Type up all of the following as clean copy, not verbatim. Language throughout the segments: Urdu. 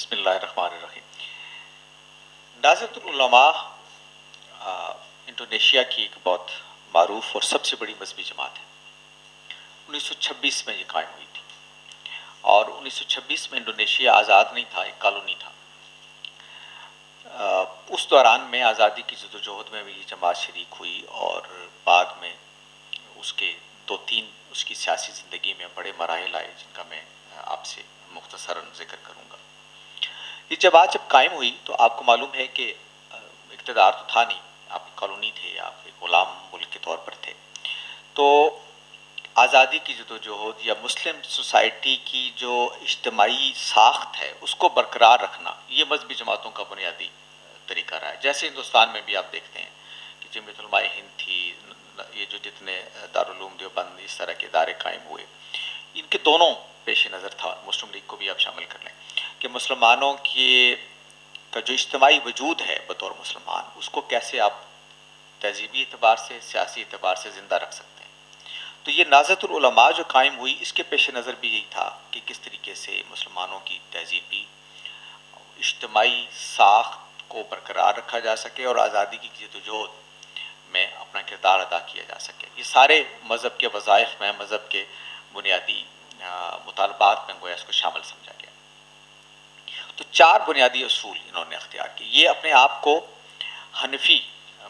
بسم اللہ الرحمن الرحیم۔ نہضۃ العلماء انڈونیشیا کی ایک بہت معروف اور سب سے بڑی مذہبی جماعت ہے۔ 1926 میں یہ قائم ہوئی تھی، اور 1926 میں انڈونیشیا آزاد نہیں تھا، ایک کالونی تھا۔ اس دوران میں آزادی کی جدوجہد میں بھی یہ جماعت شریک ہوئی، اور بعد میں اس کے دو تین اس کی سیاسی زندگی میں بڑے مراحل آئے، جن کا میں آپ سے مختصراً ذکر کروں گا۔ یہ جماعت جب قائم ہوئی تو آپ کو معلوم ہے کہ اقتدار تو تھا نہیں، آپ کالونی تھے، آپ ایک غلام ملک کے طور پر تھے، تو آزادی کی جدوجہد یا مسلم سوسائٹی کی جو اجتماعی ساخت ہے اس کو برقرار رکھنا، یہ مذہبی جماعتوں کا بنیادی طریقہ رہا ہے۔ جیسے ہندوستان میں بھی آپ دیکھتے ہیں کہ جمعیت علماء ہند تھی، یہ جو جتنے دارالعلوم دیوبند اس طرح کے ادارے قائم ہوئے، ان کے دونوں پیش نظر تھا، مسلم لیگ کو بھی آپ شامل کر لیں، کہ مسلمانوں کا جو اجتماعی وجود ہے بطور مسلمان، اس کو کیسے آپ تہذیبی اعتبار سے، سیاسی اعتبار سے زندہ رکھ سکتے ہیں۔ تو یہ نہضۃ العلماء جو قائم ہوئی، اس کے پیش نظر بھی یہی تھا کہ کس طریقے سے مسلمانوں کی تہذیبی اجتماعی ساخت کو برقرار رکھا جا سکے اور آزادی کی جدوجہد میں اپنا کردار ادا کیا جا سکے۔ یہ سارے مذہب کے وظائف میں، مذہب کے بنیادی مطالبات میں گویا اس کو شامل سمجھا گیا۔ تو چار بنیادی اصول انہوں نے اختیار کیے۔ یہ اپنے آپ کو حنفی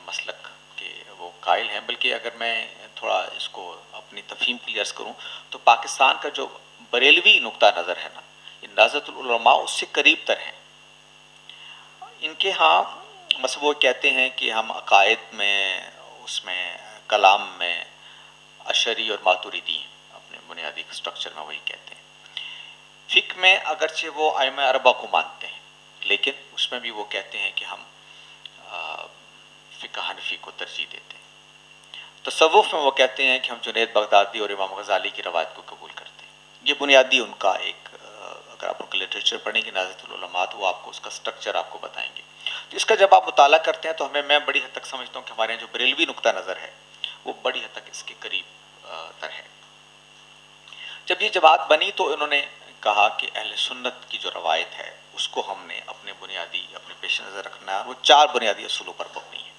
مسلک کے وہ قائل ہیں، بلکہ اگر میں تھوڑا اس کو اپنی تفہیم کلیئر کروں تو پاکستان کا جو بریلوی نقطہ نظر ہے نا، یہ نہضۃ العلماء اس سے قریب تر ہیں۔ ان کے ہاں مثلا وہ کہتے ہیں کہ ہم عقائد میں، اس میں کلام میں اشعری اور ماتریدی ہیں، اپنے بنیادی اسٹرکچر میں وہی کہتے ہیں۔ فقہ میں اگرچہ وہ ائمہ اربعہ کو مانتے ہیں، لیکن اس میں بھی وہ کہتے ہیں کہ ہم فقہ حنفی کو ترجیح دیتے ہیں۔ تصوف میں وہ کہتے ہیں کہ ہم جنید بغدادی اور امام غزالی کی روایت کو قبول کرتے ہیں۔ یہ بنیادی ان کا ایک، اگر آپ ان کا لٹریچر پڑھیں گے نہضۃ العلماء، تو وہ آپ کو اس کا اسٹرکچر آپ کو بتائیں گے۔ تو اس کا جب آپ مطالعہ کرتے ہیں تو میں بڑی حد تک سمجھتا ہوں کہ ہمارے جو بریلوی نقطہ نظر ہے وہ بڑی حد تک اس کے قریب تر ہے۔ جب یہ جماعت بنی تو انہوں نے کہا کہ اہل سنت کی جو روایت ہے اس کو ہم نے اپنے پیش نظر رکھنا ہے۔ وہ چار بنیادی اصولوں پر مبنی ہے۔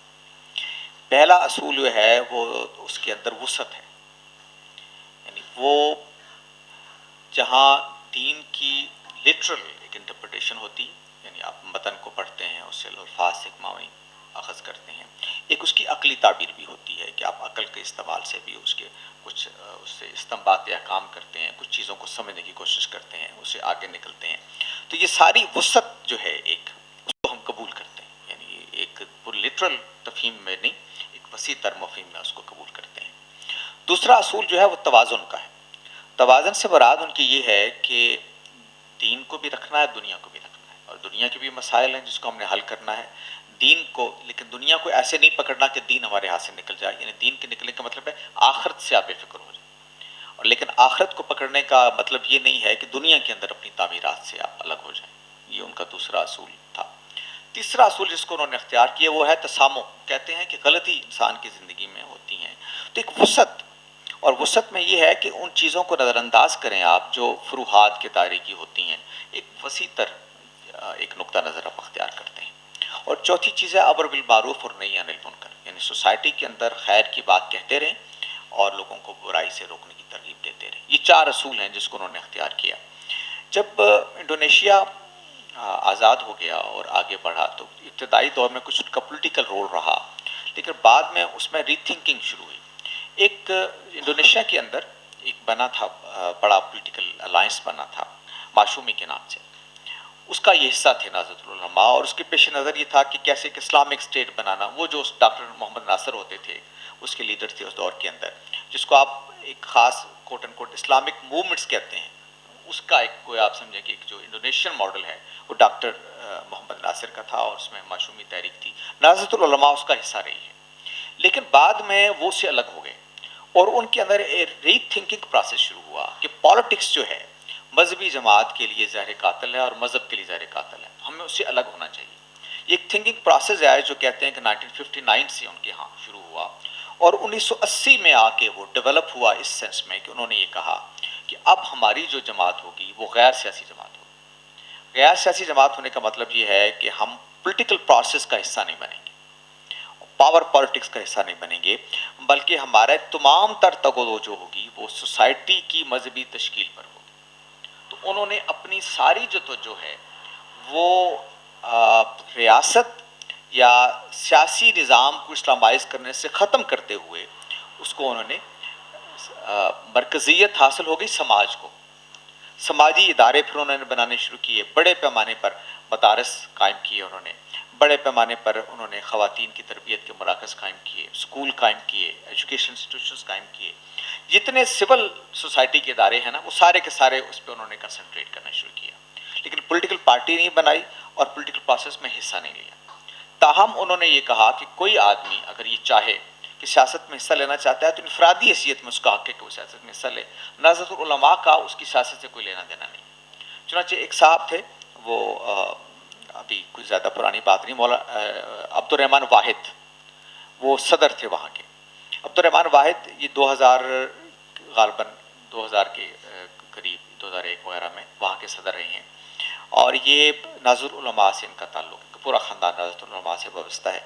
پہلا اصول جو ہے وہ اس کے اندر وسعت ہے، یعنی وہ جہاں دین کی لٹرل ایک انٹرپریٹیشن ہوتی، یعنی آپ متن کو پڑھتے ہیں، اس سے الفاظ سے معنی اخذ کرتے ہیں، ایک اس کی عقلی تعبیر بھی ہوتی ہے کہ آپ عقل کے استعمال سے بھی اس کے کچھ اس سے استنباط احکام کرتے ہیں، کچھ چیزوں کو سمجھنے کی کوشش کرتے ہیں، اس سے آگے نکلتے ہیں۔ تو یہ ساری وسعت جو ہے ایک، اس کو ہم قبول کرتے ہیں، یعنی ایک لٹرل تفہیم میں نہیں، ایک وسیع تر مفہوم میں اس کو قبول کرتے ہیں۔ دوسرا اصول جو ہے وہ توازن کا ہے۔ توازن سے مراد ان کی یہ ہے کہ دین کو بھی رکھنا ہے، دنیا کو بھی رکھنا ہے، اور دنیا کے بھی مسائل ہیں جس کو ہم نے حل کرنا ہے، دین کو، لیکن دنیا کو ایسے نہیں پکڑنا کہ دین ہمارے ہاتھ سے نکل جائے، یعنی دین کے نکلنے کا مطلب ہے آخرت سے آپ بے فکر ہو جائیں، اور لیکن آخرت کو پکڑنے کا مطلب یہ نہیں ہے کہ دنیا کے اندر اپنی تعمیرات سے آپ الگ ہو جائیں۔ یہ ان کا دوسرا اصول تھا۔ تیسرا اصول جس کو انہوں نے اختیار کیا وہ ہے تسامح۔ کہتے ہیں کہ غلطی انسان کی زندگی میں ہوتی ہیں، تو ایک وسعت، اور وسعت میں یہ ہے کہ ان چیزوں کو نظر انداز کریں آپ جو فروحات کے دائرے کی ہوتی ہیں، ایک وسیع تر ایک نقطہ نظر آپ اختیار کرتے ہیں۔ اور چوتھی چیز ہے امر بالمعروف اور نہی عن المنکر، یعنی سوسائٹی کے اندر خیر کی بات کہتے رہیں اور لوگوں کو برائی سے روکنے کی ترغیب دیتے رہیں۔ یہ چار اصول ہیں جس کو انہوں نے اختیار کیا۔ جب انڈونیشیا آزاد ہو گیا اور آگے بڑھا تو ابتدائی دور میں کچھ ان کا پولیٹیکل رول رہا، لیکن بعد میں اس میں ری تھنکنگ شروع ہوئی۔ ایک انڈونیشیا کے اندر ایک بنا تھا، بڑا پولیٹیکل الائنس بنا تھا معشومی کے نام سے، اس کا یہ حصہ تھے نہضۃ العلماء، اور اس کے پیش نظر یہ تھا کہ کیسے ایک اسلامک اسٹیٹ بنانا۔ وہ جو ڈاکٹر محمد ناصر ہوتے تھے اس کے لیڈر تھے اس دور کے اندر، جس کو آپ ایک خاص کوٹ اینڈ کوٹ اسلامک موومنٹس کہتے ہیں، اس کا ایک کوئی آپ سمجھیں کہ ایک جو انڈونیشین ماڈل ہے وہ ڈاکٹر محمد ناصر کا تھا، اور اس میں معشومی تحریک تھی۔ نہضۃ العلماء اس کا حصہ رہی ہے، لیکن بعد میں وہ سے الگ ہو گئے، اور ان کے اندر ری تھنکنگ پروسیس شروع ہوا کہ پالیٹکس جو ہے مذہبی جماعت کے لیے زہر قاتل ہے اور مذہب کے لیے زہر قاتل ہے، ہمیں اس سے الگ ہونا چاہیے۔ یہ ایک تھنکنگ پروسیس ہے جو کہتے ہیں کہ 1959 سے ان کے ہاں شروع ہوا، اور 1980 میں آ کے وہ ڈیولپ ہوا اس سینس میں کہ انہوں نے یہ کہا کہ اب ہماری جو جماعت ہوگی وہ غیر سیاسی جماعت ہوگی۔ غیر سیاسی جماعت ہونے کا مطلب یہ ہے کہ ہم پولیٹیکل پروسیس کا حصہ نہیں بنیں گے، پاور پالیٹکس کا حصہ نہیں بنیں گے، بلکہ ہمارا تمام تر تگودو جو ہوگی وہ سوسائٹی کی مذہبی تشکیل پر ہوگی۔ تو انہوں نے اپنی ساری جو توجہ ہے وہ ریاست یا سیاسی نظام کو اسلامائز کرنے سے ختم کرتے ہوئے اس کو انہوں نے مرکزیت حاصل ہو گئی سماج کو، سماجی ادارے پھر انہوں نے بنانے شروع کیے، بڑے پیمانے پر مدارس قائم کیے انہوں نے، بڑے پیمانے پر انہوں نے خواتین کی تربیت کے مراکز قائم کیے، اسکول قائم کیے، ایجوکیشن انسٹیٹیوشنز قائم کیے، جتنے سول سوسائٹی کے ادارے ہیں نا وہ سارے کے سارے اس پہ انہوں نے کنسنٹریٹ کرنا شروع کیا، لیکن پولیٹیکل پارٹی نہیں بنائی اور پولیٹیکل پروسیس میں حصہ نہیں لیا۔ تاہم انہوں نے یہ کہا کہ کوئی آدمی اگر یہ چاہے کہ سیاست میں حصہ لینا چاہتا ہے تو انفرادی حیثیت میں اس کا حق ہے کہ وہ سیاست میں حصہ لے، نہضت العلماء کا اس کی سیاست سے کوئی لینا دینا نہیں۔ چنانچہ ایک صاحب تھے، وہ ابھی کوئی زیادہ پرانی بات نہیں، عبد الرحمن واحد، وہ صدر تھے وہاں کے۔ عبد الرحمن واحد یہ 2000 غالباً 2000 کے قریب 2001 وغیرہ میں وہاں کے صدر رہے ہیں، اور یہ نہضت العلماء سے ان کا تعلق ہے، پورا خاندان نہضت العلماء سے وابستہ ہے۔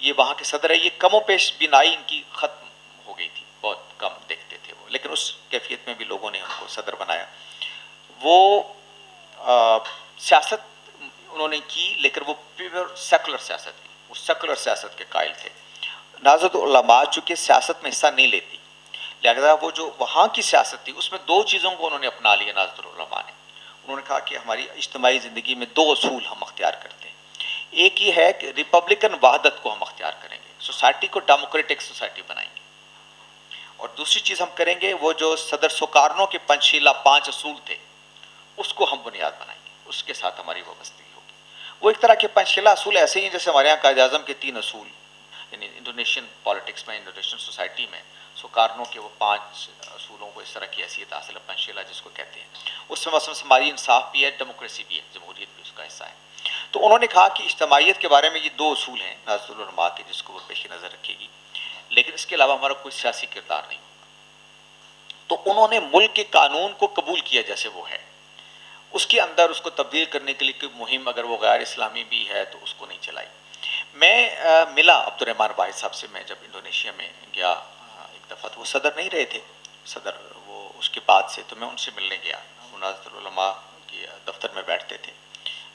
یہ وہاں کے صدر ہے، یہ کم و بیش بینائی ان کی ختم ہو گئی تھی، بہت کم دیکھتے تھے وہ، لیکن اس کیفیت میں بھی لوگوں نے ان کو صدر بنایا۔ وہ سیاست انہوں نے کی، لیکن وہ پیور سیکولر سیاست کی، وہ سیکولر سیاست کے قائل تھے۔ نہضت العلماء چونکہ سیاست میں حصہ نہیں لیتی، لہذا وہ جو وہاں کی سیاست تھی اس میں دو چیزوں کو انہوں نے اپنا لیا نہضت العلماء نے۔ انہوں نے کہا کہ ہماری اجتماعی زندگی میں دو اصول ہم اختیار کرتے ہیں، ایک یہ ہے کہ ریپبلکن وحدت کو ہم اختیار کریں گے، سوسائٹی کو ڈیموکریٹک سوسائٹی بنائیں گے، اور دوسری چیز ہم کریں گے وہ جو صدر سوکارنو کے پنچشیلا 5 اصول تھے اس کو ہم بنیاد بنائیں گے، اس کے ساتھ ہماری وابستگی ہوگی۔ وہ ایک طرح کے پنچشیلا اصول ایسے ہی ہیں جیسے ہمارے یہاں قائد اعظم کے 3 اصول، یعنی انڈونیشین پالیٹکس میں، انڈونیشین سوسائٹی میں سوکارنو کے وہ 5 اصولوں کو اس طرح کی حیثیت حاصل ہے، پنچشیلا جس کو کہتے ہیں۔ اس میں مثلا سماجی انصاف بھی ہے، ڈیموکریسی بھی ہے، جمہوریت بھی اس کا حصہ ہے۔ تو انہوں نے کہا کہ اجتماعیت کے بارے میں یہ 2 اصول ہیں نہضت العلماء کے جس کو وہ پیش نظر رکھے گی، لیکن اس کے علاوہ ہمارا کوئی سیاسی کردار نہیں ہوگا۔ تو انہوں نے ملک کے قانون کو قبول کیا جیسے وہ ہے، اس کے اندر اس کو تبدیل کرنے کے لیے کوئی مہم اگر وہ غیر اسلامی بھی ہے تو اس کو نہیں چلائی۔ میں ملا عبد الرحمن واحد صاحب سے، میں جب انڈونیشیا میں گیا ایک دفعہ، تو وہ صدر نہیں رہے تھے، صدر وہ اس کے بعد سے، تو میں ان سے ملنے گیا، وہ نہضت العلماء کے دفتر میں بیٹھتے تھے،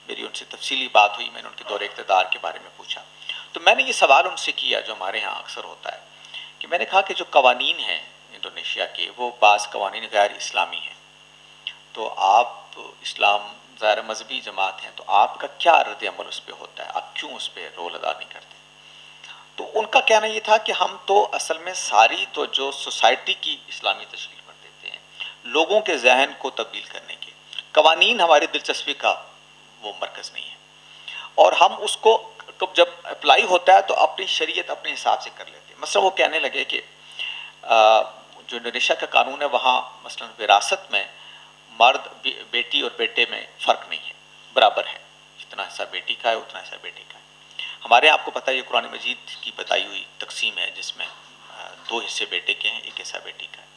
میری ان سے تفصیلی بات ہوئی، میں نے ان کے دور اقتدار کے بارے میں پوچھا، تو میں نے یہ سوال ان سے کیا جو ہمارے ہاں اکثر ہوتا ہے، کہ میں نے کہا کہ جو قوانین ہیں انڈونیشیا کے وہ بعض قوانین غیر اسلامی ہیں، تو آپ اسلام ظاہر مذہبی جماعت ہیں، تو آپ کا کیا رد عمل اس پہ ہوتا ہے، آپ کیوں اس پہ رول ادا نہیں کرتے؟ تو ان کا کہنا یہ تھا کہ ہم تو اصل میں ساری تو جو سوسائٹی کی اسلامی تشکیل پر دیتے ہیں، لوگوں کے ذہن کو تبدیل کرنے کے، قوانین ہماری دلچسپی کا وہ مرکز نہیں ہے، اور ہم اس کو جب اپلائی ہوتا ہے تو اپنی شریعت اپنے حساب سے کر لیتے ہیں۔ مثلا وہ کہنے لگے کہ جو انڈونیشیا کا قانون ہے وہاں مثلا وراثت میں مرد بیٹی اور بیٹے میں فرق نہیں ہے، برابر ہے، جتنا حصہ بیٹی کا ہے اتنا حصہ بیٹے کا ہے۔ ہمارے آپ کو پتہ ہے یہ قرآن مجید کی بتائی ہوئی تقسیم ہے جس میں 2 حصے بیٹے کے ہیں، 1 حصہ بیٹی کا ہے۔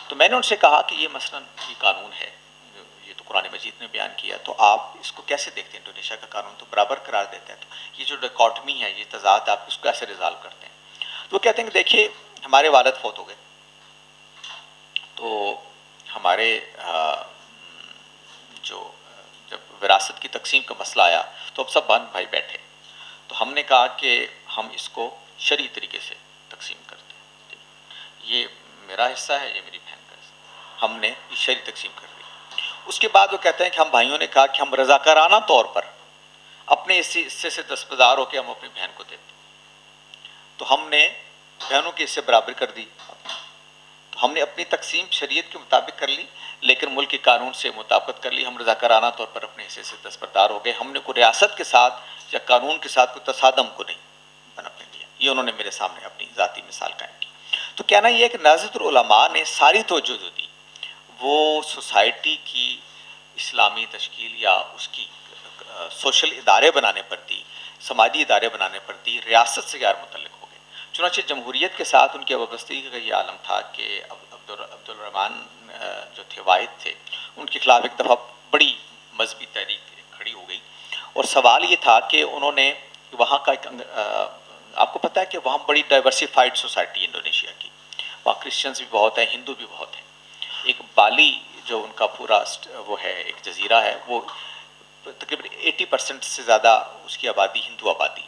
تو میں نے ان سے کہا کہ یہ مثلا یہ قانون ہے، یہ تو قرآن مجید نے بیان کیا، تو آپ اس کو کیسے دیکھتے ہیں؟ انڈونیشیا کا قانون تو برابر قرار دیتا ہے، تو یہ جو ڈیکوٹمی ہے، یہ تضاد، آپ اس کو کیسے ریزالو کرتے ہیں؟ تو وہ کہتے ہیں کہ دیکھیے ہمارے والد فوت ہو گئے، تو ہمارے جو جب وراثت کی تقسیم کا مسئلہ آیا تو اب سب بہن بھائی بیٹھے، تو ہم نے کہا کہ ہم اس کو شرعی طریقے سے تقسیم کرتے ہیں، یہ میرا حصہ ہے، یہ میری بہن کا حصہ، ہم نے یہ شرعی تقسیم کر دی۔ اس کے بعد وہ کہتے ہیں کہ ہم بھائیوں نے کہا کہ ہم رضاکارانہ طور پر اپنے حصے سے دستبردار ہو کے ہم اپنی بہن کو دیتے، تو ہم نے بہنوں کے حصے برابر کر دی، تو ہم نے اپنی تقسیم شریعت کے مطابق کر لی، لیکن ملک کے قانون سے مطابقت کر لی، ہم رضاکارانہ طور پر اپنے حصے سے دستبردار ہو گئے، ہم نے کوئی ریاست کے ساتھ یا قانون کے ساتھ کوئی تصادم کو نہیں پنپنے دیا۔ یہ انہوں نے میرے سامنے اپنی ذاتی مثال قائم کی۔ تو کہنا یہ ہے کہ نہضت العلماء نے ساری توجہ جو دی وہ سوسائٹی کی اسلامی تشکیل یا اس کی سوشل ادارے بنانے پر دی، سماجی ادارے بنانے پر دی، ریاست سے غیر متعلق ہو گئے۔ چنانچہ جمہوریت کے ساتھ ان کی وابستگی کا یہ عالم تھا کہ عبد الرحمن جو تھے واحد تھے، ان کے خلاف ایک دفعہ بڑی مذہبی تحریک کھڑی ہو گئی، اور سوال یہ تھا کہ انہوں نے وہاں کا ایک آپ کو پتہ ہے کہ وہاں بڑی ڈائیورسیفائڈ سوسائٹی ہے انڈونیشیا کی، وہاں کرسچنز بھی بہت ہیں، ہندو بھی بہت ہیں. ایک بالی جو ان کا پورا وہ ہے ایک جزیرہ ہے، وہ تقریباً 80% سے زیادہ اس کی آبادی ہندو آبادی.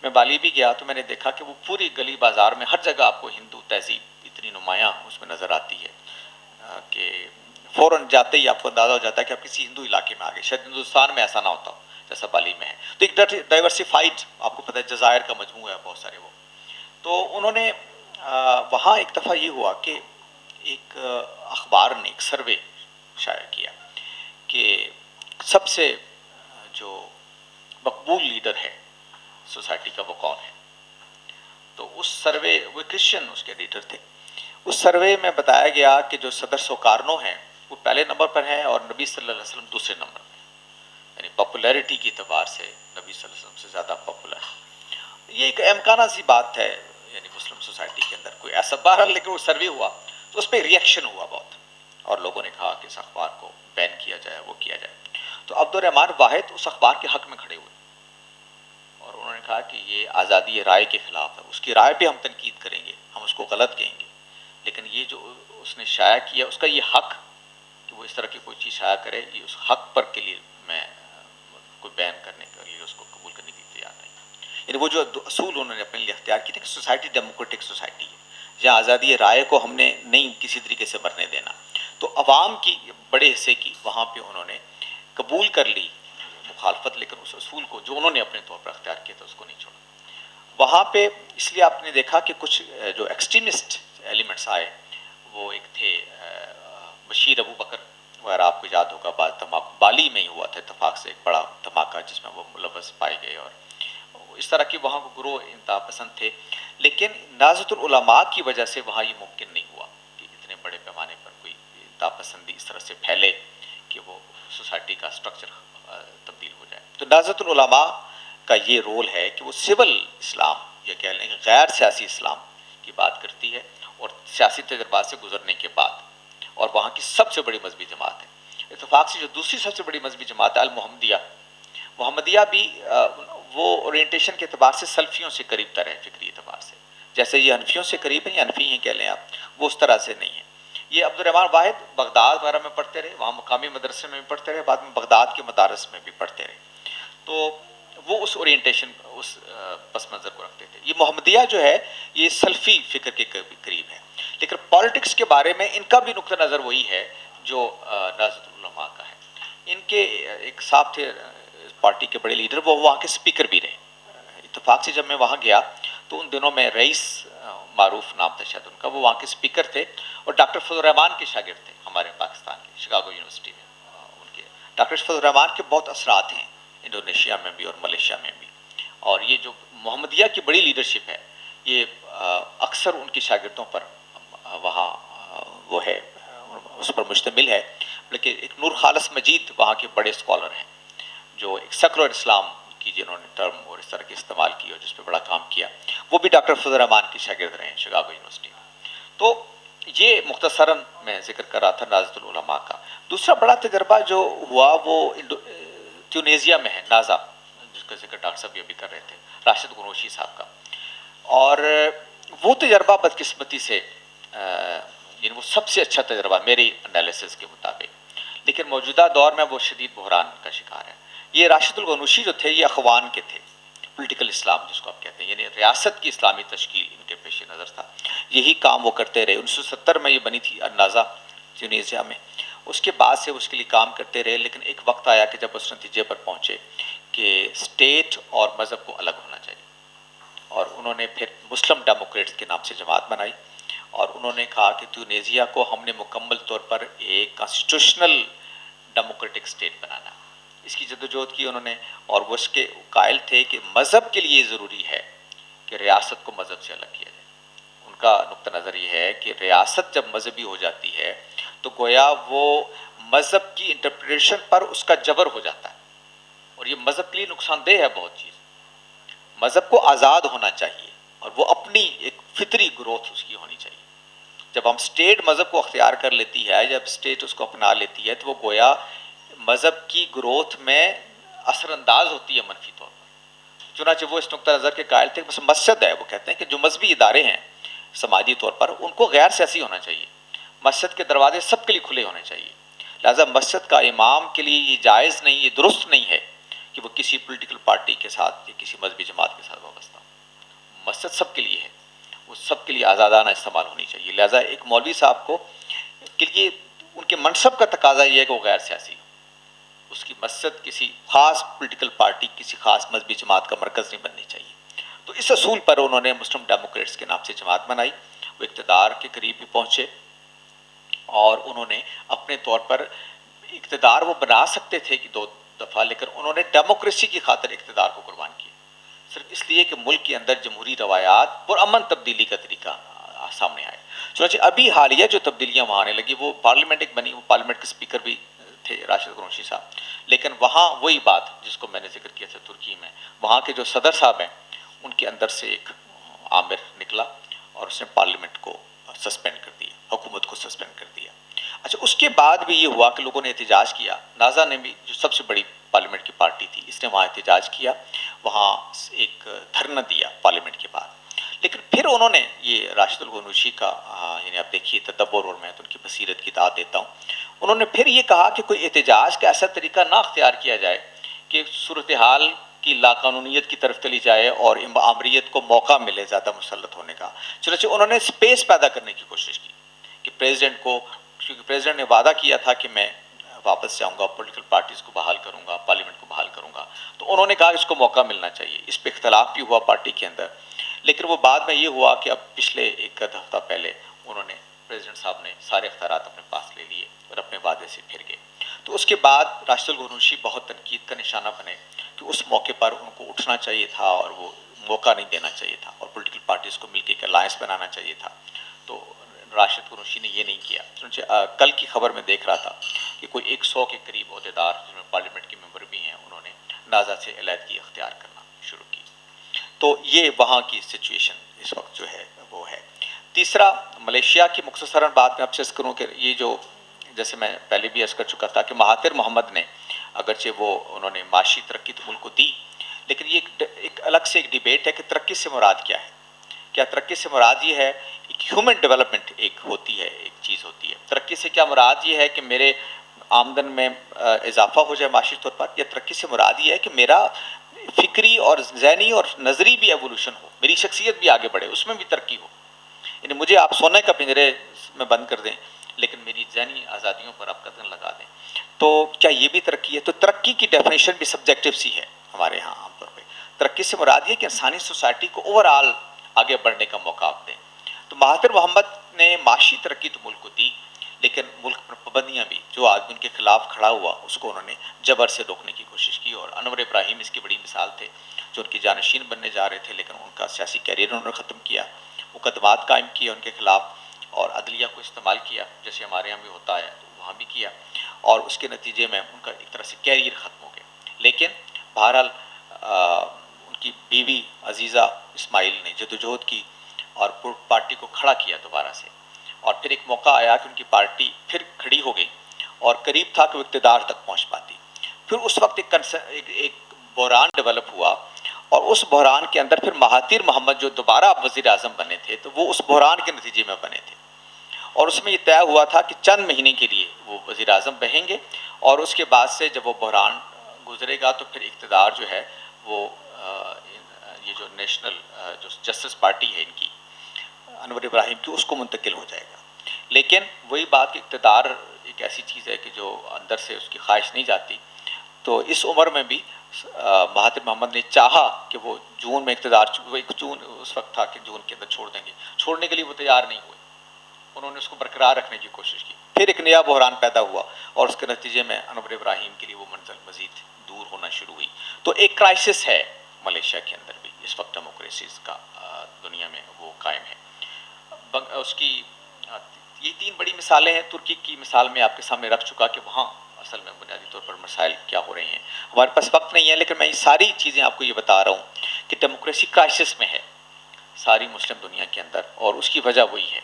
میں بالی بھی گیا تو میں نے دیکھا کہ وہ پوری گلی بازار میں ہر جگہ آپ کو ہندو تہذیب اتنی نمایاں اس میں نظر آتی ہے کہ فوراً جاتے ہی آپ کو اندازہ ہو جاتا ہے کہ آپ کسی ہندو علاقے میں آ گئے. شاید ہندوستان میں ایسا نہ ہوتا ہو جیسا بالی میں ہے. تو ایک ڈائیورسیفائڈ آپ کو پتہ ہے جزائر کا مجموعہ ہے بہت سارے. وہ تو انہوں نے وہاں ایک دفعہ یہ ہوا کہ ایک اخبار نے ایک سروے شائع کیا کہ سب سے جو مقبول لیڈر ہے سوسائٹی کا وہ کون ہے. تو اس سروے وہ کرسچن اس کے لیڈر تھے. اس سروے میں بتایا گیا کہ جو صدر سوکارنو ہیں وہ پہلے نمبر پر ہیں اور نبی صلی اللہ علیہ وسلم دوسرے نمبر پر، یعنی پاپولیرٹی کی اعتبار سے نبی صلی اللہ علیہ وسلم سے زیادہ پاپولر. یہ ایک امکانہ سی بات ہے یعنی مسلم سوسائٹی کے اندر کوئی ایسا بہرحال، لیکن وہ سروے ہوا تو اس پہ ریئیکشن ہوا بہت، اور لوگوں نے کہا کہ اس اخبار کو بین کیا جائے، وہ کیا جائے. تو عبدالرحمان واحد اس اخبار کے حق میں کھڑے ہوئے اور انہوں نے کہا کہ یہ آزادی رائے کے خلاف ہے. اس کی رائے پہ ہم تنقید کریں گے، ہم اس کو غلط کہیں گے، لیکن یہ جو اس نے شائع کیا اس کا یہ حق کہ وہ اس طرح کی کوئی چیز شائع کرے، یہ اس حق پر کے لیے میں کوئی بین کرنے کے لیے اس کو قبول کرنے کی تیار نہیں. یعنی وہ جو اصول انہوں نے اپنے لیے اختیار کیے تھے کہ سوسائٹی ڈیموکریٹک سوسائٹی ہے جہاں آزادی رائے کو ہم نے نہیں کسی طریقے سے مرنے دینا. تو عوام کی بڑے حصے کی وہاں پہ انہوں نے قبول کر لی مخالفت، لیکن اس اصول کو جو انہوں نے اپنے طور پر اختیار کیا تھا اس کو نہیں چھوڑا. وہاں پہ اس لیے آپ نے دیکھا کہ کچھ جو ایکسٹریمسٹ ایلیمنٹس آئے، وہ ایک تھے بشیر ابو بکر وغیرہ، آپ کو یاد ہوگا بعد دھماکہ بالی میں ہی ہوا تھا اتفاق سے، ایک بڑا دھماکہ جس میں وہ ملوث پائے گئے، اور اس طرح کی وہاں کو گروہ انتہا پسند تھے. لیکن نہضت العلماء کی وجہ سے وہاں یہ ممکن نہیں ہوا کہ اتنے بڑے پیمانے پر کوئی انتہا پسندی اس طرح سے پھیلے کہ وہ سوسائٹی کا سٹرکچر تبدیل ہو جائے. تو نہضت العلماء کا یہ رول ہے کہ وہ سول اسلام یا کہہ لیں غیر سیاسی اسلام کی بات کرتی ہے، اور سیاسی تجربات سے گزرنے کے بعد، اور وہاں کی سب سے بڑی مذہبی جماعت ہے. اتفاق سے جو دوسری سب سے بڑی مذہبی جماعت ہے المحمدیہ، محمدیہ بھی وہ اورینٹیشن کے اعتبار سے سلفیوں سے قریب تر ہے فکری اعتبار سے، جیسے یہ حنفیوں سے قریب ہیں یا حنفی ہیں کہہ لیں آپ، وہ اس طرح سے نہیں ہے. یہ عبدالرحمان واحد بغداد وغیرہ میں پڑھتے رہے، وہاں مقامی مدرسے میں بھی پڑھتے رہے، بعد میں بغداد کے مدارس میں بھی پڑھتے رہے. تو وہ اس اورینٹیشن اس پس منظر کو رکھتے تھے. یہ محمدیہ جو ہے یہ سلفی فکر کے قریب ہے، لیکن پالیٹکس کے بارے میں ان کا بھی نقطہ نظر وہی ہے جو نہضت العلماء کا ہے. ان کے ایک صاحب تھے پارٹی کے بڑے لیڈر، وہ وہاں کے سپیکر بھی رہے. اتفاق سے جب میں وہاں گیا تو ان دنوں میں رئیس معروف نام تھا شاید ان کا، وہ وہاں کے سپیکر تھے اور ڈاکٹر فضل الرحمان کے شاگرد تھے ہمارے پاکستان کے شکاگو یونیورسٹی میں. ان کے ڈاکٹر فضل الرحمان کے بہت اثرات ہیں انڈونیشیا میں بھی اور ملیشیا میں بھی. اور یہ جو محمدیہ کی بڑی لیڈرشپ ہے یہ اکثر ان کی شاگردوں پر وہاں وہ ہے اس پر مشتمل ہے. بلکہ ایک نور خالص مجید وہاں کے بڑے اسکالر ہیں جو ایک سیکولر اسلام کی جنہوں نے ٹرم اور اس طرح کی استعمال کی اور جس پہ بڑا کام کیا، وہ بھی ڈاکٹر فضل الرحمان کی شاگرد رہے ہیں شکاگو یونیورسٹی میں. تو یہ مختصراً میں ذکر کر رہا تھا نہضت العلماء کا. دوسرا بڑا تجربہ جو ہوا وہ ٹیونیزیا میں ہے، نازا، جس کا ذکر ڈاکٹر صاحب یہ بھی کر رہے تھے، راشد غنوشی صاحب کا. اور وہ تجربہ بدقسمتی سے یعنی وہ سب سے اچھا تجربہ میری انالیسس کے مطابق، لیکن موجودہ دور میں وہ شدید بحران کا شکار ہے. یہ راشد الغنوشی جو تھے یہ اخوان کے تھے، پولیٹیکل اسلام جس کو آپ کہتے ہیں، یعنی ریاست کی اسلامی تشکیل ان کے پیش نظر تھا. یہی کام وہ کرتے رہے. 1970 میں یہ بنی تھی النازا ٹیونیزیا میں. اس کے بعد سے اس کے لیے کام کرتے رہے، لیکن ایک وقت آیا کہ جب اس نتیجے پر پہنچے کہ اسٹیٹ اور مذہب کو الگ ہونا چاہیے، اور انہوں نے پھر مسلم ڈیموکریٹس کے نام سے جماعت بنائی، اور انہوں نے کہا کہ ٹیونیزیا کو ہم نے مکمل طور پر ایک کانسٹیٹیوشنل ڈیموکریٹک اسٹیٹ بنانا. اس کی جدوجہد کی انہوں نے، اور وہ اس کے قائل تھے کہ مذہب کے لیے یہ ضروری ہے کہ ریاست کو مذہب سے الگ کیا جائے. ان کا نقطہ نظر یہ ہے کہ ریاست جب مذہبی ہو جاتی ہے تو گویا وہ مذہب کی انٹرپریٹیشن پر اس کا جبر ہو جاتا ہے، اور یہ مذہب کے لیے نقصان دہ ہے بہت چیز. مذہب کو آزاد ہونا چاہیے اور وہ اپنی ایک فطری گروتھ اس کی ہونی چاہیے. جب ہم اسٹیٹ مذہب کو اختیار کر لیتی ہے، جب اسٹیٹ اس کو اپنا لیتی ہے، تو وہ گویا مذہب کی گروتھ میں اثر انداز ہوتی ہے منفی طور پر. چنانچہ وہ اس نقطہ نظر کے قائل تھے. بس مسجد ہے، وہ کہتے ہیں کہ جو مذہبی ادارے ہیں سماجی طور پر ان کو غیر سیاسی ہونا چاہیے. مسجد کے دروازے سب کے لیے کھلے ہونے چاہیے. لہٰذا مسجد کا امام کے لیے یہ جائز نہیں، یہ درست نہیں ہے کہ وہ کسی پولیٹیکل پارٹی کے ساتھ یا کسی مذہبی جماعت کے ساتھ وابستہ ہو. مسجد سب کے لیے ہے، وہ سب کے لیے آزادانہ استعمال ہونی چاہیے. لہٰذا ایک مولوی صاحب کو کے لیے ان کے منصب کا تقاضا یہ ہے کہ وہ غیر سیاسی ہو. اس کی مسجد کسی خاص پولیٹیکل پارٹی، کسی خاص مذہبی جماعت کا مرکز نہیں بننی چاہیے. تو اس اصول پر انہوں نے مسلم ڈیموکریٹس کے نام سے جماعت بنائی. وہ اقتدار کے قریب بھی پہنچے اور انہوں نے اپنے طور پر اقتدار وہ بنا سکتے تھے کہ 2 دفعہ، لیکن انہوں نے ڈیموکریسی کی خاطر اقتدار کو قربان کیا، صرف اس لیے کہ ملک کے اندر جمہوری روایات پرامن تبدیلی کا طریقہ سامنے آئے. چنانچہ ابھی حالیہ جو تبدیلیاں وہاں آنے لگی، وہ پارلیمنٹ ایک بنی، وہ پارلیمنٹ کے اسپیکر بھی تھے راشد قرنشی صاحب، لیکن وہاں وہی بات جس کو میں نے ذکر کیا تھا ترکی میں، وہاں کے جو صدر صاحب ہیں ان کے اندر سے ایک عامر نکلا اور اس نے پارلیمنٹ کو سسپینڈ کر دیا، حکومت کو سسپینڈ کر دیا. اچھا، اس کے بعد بھی یہ ہوا کہ لوگوں نے احتجاج کیا. نازا نے بھی، جو سب سے بڑی پارلیمنٹ کی پارٹی تھی، اس نے وہاں احتجاج کیا، وہاں ایک دھرنا دیا پارلیمنٹ کے بعد. لیکن پھر انہوں نے یہ راشد الغنوشی کا یعنی آپ دیکھیے تدبر، اور میں تو ان کی بصیرت کی داد دیتا ہوں، انہوں نے پھر یہ کہا کہ کوئی احتجاج کا ایسا طریقہ نہ اختیار کیا جائے کہ صورتحال کی لاقانونیت کی طرف چلی جائے اور آمریت کو موقع ملے زیادہ مسلط ہونے کا. چنانچہ انہوں نے اسپیس پیدا کرنے کی کوشش کی کہ پریزیڈنٹ کو، کیونکہ پریزیڈنٹ نے وعدہ کیا تھا کہ میں واپس جاؤں گا، پولیٹیکل پارٹیز کو بحال کروں گا، پارلیمنٹ کو بحال کروں گا، تو انہوں نے کہا کہ اس کو موقع ملنا چاہیے. اس پہ اختلاف بھی ہوا پارٹی کے اندر، لیکن وہ بعد میں یہ ہوا کہ اب پچھلے 1 ہفتہ پہلے انہوں نے، پریزیڈنٹ صاحب نے سارے اختیارات اپنے پاس لے لیے اور اپنے وعدے سے پھر گئے. تو اس کے بعد راشد الغنوشی بہت تنقید کا نشانہ بنے کہ اس موقع پر ان کو اٹھنا چاہیے تھا اور وہ موقع نہیں دینا چاہیے تھا اور پولیٹیکل پارٹیز کو مل کے ایک الائنس بنانا چاہیے تھا. تو راشد قرنشی نے یہ نہیں کیا. چنانچہ کل کی خبر میں دیکھ رہا تھا کہ کوئی 100 کے قریب عہدیدار جن میں پارلیمنٹ کے ممبر بھی ہیں، انہوں نے نازا سے علیحدگی اختیار کرنا شروع کی. تو یہ وہاں کی سچویشن اس وقت جو ہے وہ ہے. تیسرا، ملیشیا کی مختصراً بات میں آپ سے عرض کروں کہ یہ جو، جیسے میں پہلے بھی عرض کر چکا تھا کہ مہاتیر محمد نے اگرچہ وہ انہوں نے معاشی ترقی تو ملک کو دی، لیکن یہ ایک الگ سے ایک ڈیبیٹ ہے کہ ترقی سے مراد کیا ہے. کیا ترقی سے مراد یہ ہے کہ ہیومن ڈیولپمنٹ ایک ہوتی ہے، ایک چیز ہوتی ہے. ترقی سے کیا مراد یہ ہے کہ میرے آمدن میں اضافہ ہو جائے معاشی طور پر، یا ترقی سے مراد یہ ہے کہ میرا فکری اور ذہنی اور نظری بھی ایوولوشن ہو، میری شخصیت بھی آگے بڑھے، اس میں بھی ترقی ہو. یعنی مجھے آپ سونے کا پنجرے میں بند کر دیں لیکن میری ذہنی آزادیوں پر آپ قدم لگا دیں، تو کیا یہ بھی ترقی ہے؟ تو ترقی کی ڈیفینیشن بھی سبجیکٹیو سی ہے ہمارے ہاں عام طور پہ. ترقی سے مراد یہ کہ انسانی سوسائٹی کو اوور آل آگے بڑھنے کا موقع آپ دیں. تو مہاتیر محمد نے معاشی ترقی تو ملک کو دی، لیکن ملک پر پابندیاں بھی، جو آدمی ان کے خلاف کھڑا ہوا اس کو انہوں نے جبر سے روکنے کی کوشش کی. اور انور ابراہیم اس کی بڑی مثال تھے، جو ان کی جانشین بننے جا رہے تھے، لیکن ان کا سیاسی کیریئر انہوں نے ختم کیا، مقدمات قائم کیے ان کے خلاف، اور عدلیہ کو استعمال کیا جیسے ہمارے یہاں بھی ہوتا ہے تو وہاں بھی کیا، اور اس کے نتیجے میں ان کا ایک طرح سے کیریئر ختم ہو گیا. لیکن بہرحال ان کی بیوی عزیزہ اسماعیل نے جدوجہد کی اور پارٹی کو کھڑا کیا دوبارہ سے، اور پھر ایک موقع آیا کہ ان کی پارٹی پھر کھڑی ہو گئی اور قریب تھا کہ وہ اقتدار تک پہنچ پاتی. پھر اس وقت ایک بحران ڈیولپ ہوا، اور اس بحران کے اندر پھر مہاتیر محمد جو دوبارہ اب وزیر اعظم بنے تھے، تو وہ اس بحران کے نتیجے میں بنے تھے، اور اس میں یہ طے ہوا تھا کہ چند مہینے کے لیے وہ وزیر اعظم رہیں گے، اور اس کے بعد سے جب وہ بحران گزرے گا تو پھر اقتدار جو ہے وہ یہ جو نیشنل جو جسٹس پارٹی ہے ان کی، انور ابراہیم کی، اس کو منتقل ہو جائے گا. لیکن وہی بات کہ اقتدار ایک ایسی چیز ہے کہ جو اندر سے اس کی خواہش نہیں جاتی. تو اس عمر میں بھی مہاتیر محمد نے چاہا کہ وہ جون میں اقتدار، جون اس وقت تھا کہ جون کے اندر چھوڑ دیں گے، چھوڑنے کے لیے وہ تیار نہیں ہوئے، انہوں نے اس کو برقرار رکھنے کی کوشش کی. پھر ایک نیا بحران پیدا ہوا اور اس کے نتیجے میں انور ابراہیم کے لیے وہ منزل مزید دور ہونا شروع ہوئی. تو ایک کرائسس ہے ملیشیا کے اندر بھی اس وقت، ڈیموکریسیز کا دنیا میں وہ قائم ہے. اس کی یہ 3 بڑی مثالیں ہیں. ترکی کی مثال میں آپ کے سامنے رکھ چکا کہ وہاں اصل میں بنیادی طور پر مسائل کیا ہو رہے ہیں. ہمارے پاس وقت نہیں ہے، لیکن میں یہ ساری چیزیں آپ کو یہ بتا رہا ہوں کہ ڈیموکریسی کرائسس میں ہے ساری مسلم دنیا کے اندر، اور اس کی وجہ وہی ہے.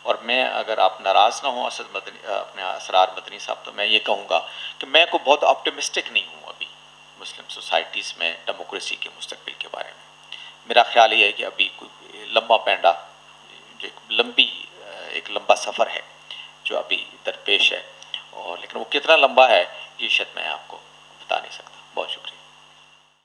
اور میں، اگر آپ ناراض نہ ہوں اپنے اسرار مدنی صاحب، تو میں یہ کہوں گا کہ میں کو بہت آپٹیمسٹک نہیں ہوں ابھی مسلم سوسائٹیز میں ڈیموکریسی کے مستقبل کے بارے میں. میرا خیال یہ ہے کہ ابھی کوئی لمبا پینڈا جو ایک لمبا سفر ہے جو ابھی درپیش ہے، اور لیکن وہ کتنا لمبا ہے یہ شاید میں آپ کو بتا نہیں سکتا. بہت شکریہ.